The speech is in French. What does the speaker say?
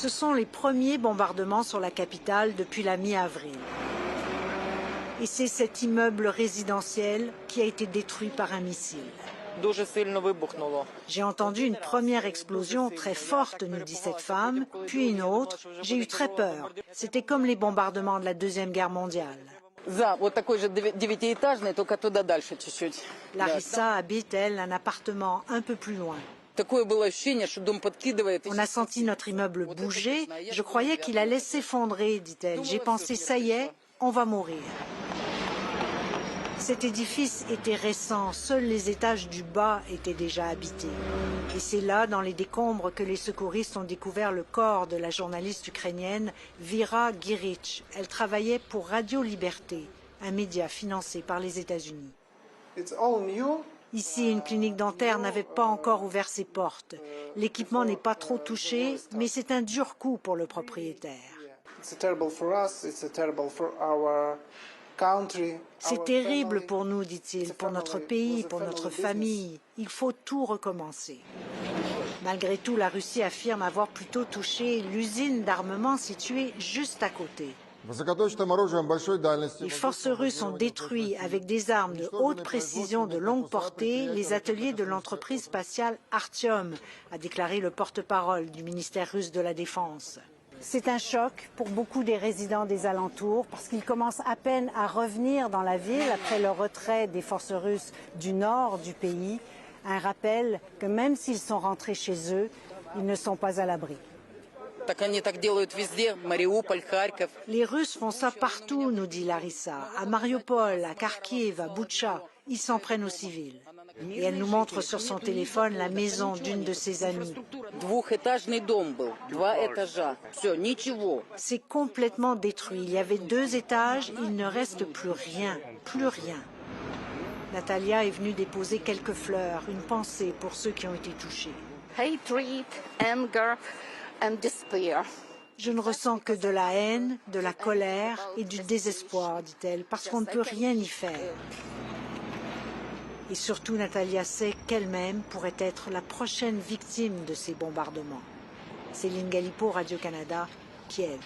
Ce sont les premiers bombardements sur la capitale depuis la mi-avril. Et c'est cet immeuble résidentiel qui a été détruit par un missile. J'ai entendu une première explosion très forte, nous dit cette femme, puis une autre. J'ai eu très peur. C'était comme les bombardements de la Deuxième Guerre mondiale. Larissa habite, elle, un appartement un peu plus loin. On a senti notre immeuble bouger. Je croyais qu'il allait s'effondrer, dit-elle. J'ai pensé, ça y est, on va mourir. Cet édifice était récent, seuls les étages du bas étaient déjà habités. Et c'est là, dans les décombres, que les secouristes ont découvert le corps de la journaliste ukrainienne Vera Giric. Elle travaillait pour Radio Liberté, un média financé par les États-Unis. Ici, une clinique dentaire n'avait pas encore ouvert ses portes. L'équipement n'est pas trop touché, mais c'est un dur coup pour le propriétaire. C'est terrible pour nous, dit-il, pour notre pays, pour notre famille. Il faut tout recommencer. Malgré tout, la Russie affirme avoir plutôt touché l'usine d'armement située juste à côté. Les forces russes ont détruit avec des armes de haute précision de longue portée les ateliers de l'entreprise spatiale Artyom, a déclaré le porte-parole du ministère russe de la Défense. C'est un choc pour beaucoup des résidents des alentours parce qu'ils commencent à peine à revenir dans la ville après le retrait des forces russes du nord du pays. Un rappel que même s'ils sont rentrés chez eux, ils ne sont pas à l'abri. Les Russes font ça partout, nous dit Larissa, à Mariupol, à Kharkiv, à Boutcha. Ils s'en prennent aux civils. Et elle nous montre sur son téléphone la maison d'une de ses amies. C'est complètement détruit. Il y avait 2 étages, il ne reste plus rien, plus rien. Natalia est venue déposer quelques fleurs, une pensée pour ceux qui ont été touchés. Hatred, anger and despair. Je ne ressens que de la haine, de la colère et du désespoir, dit-elle, parce qu'on ne peut rien y faire. Et surtout, Natalia sait qu'elle-même pourrait être la prochaine victime de ces bombardements. Céline Galipo, Radio-Canada, Kiev.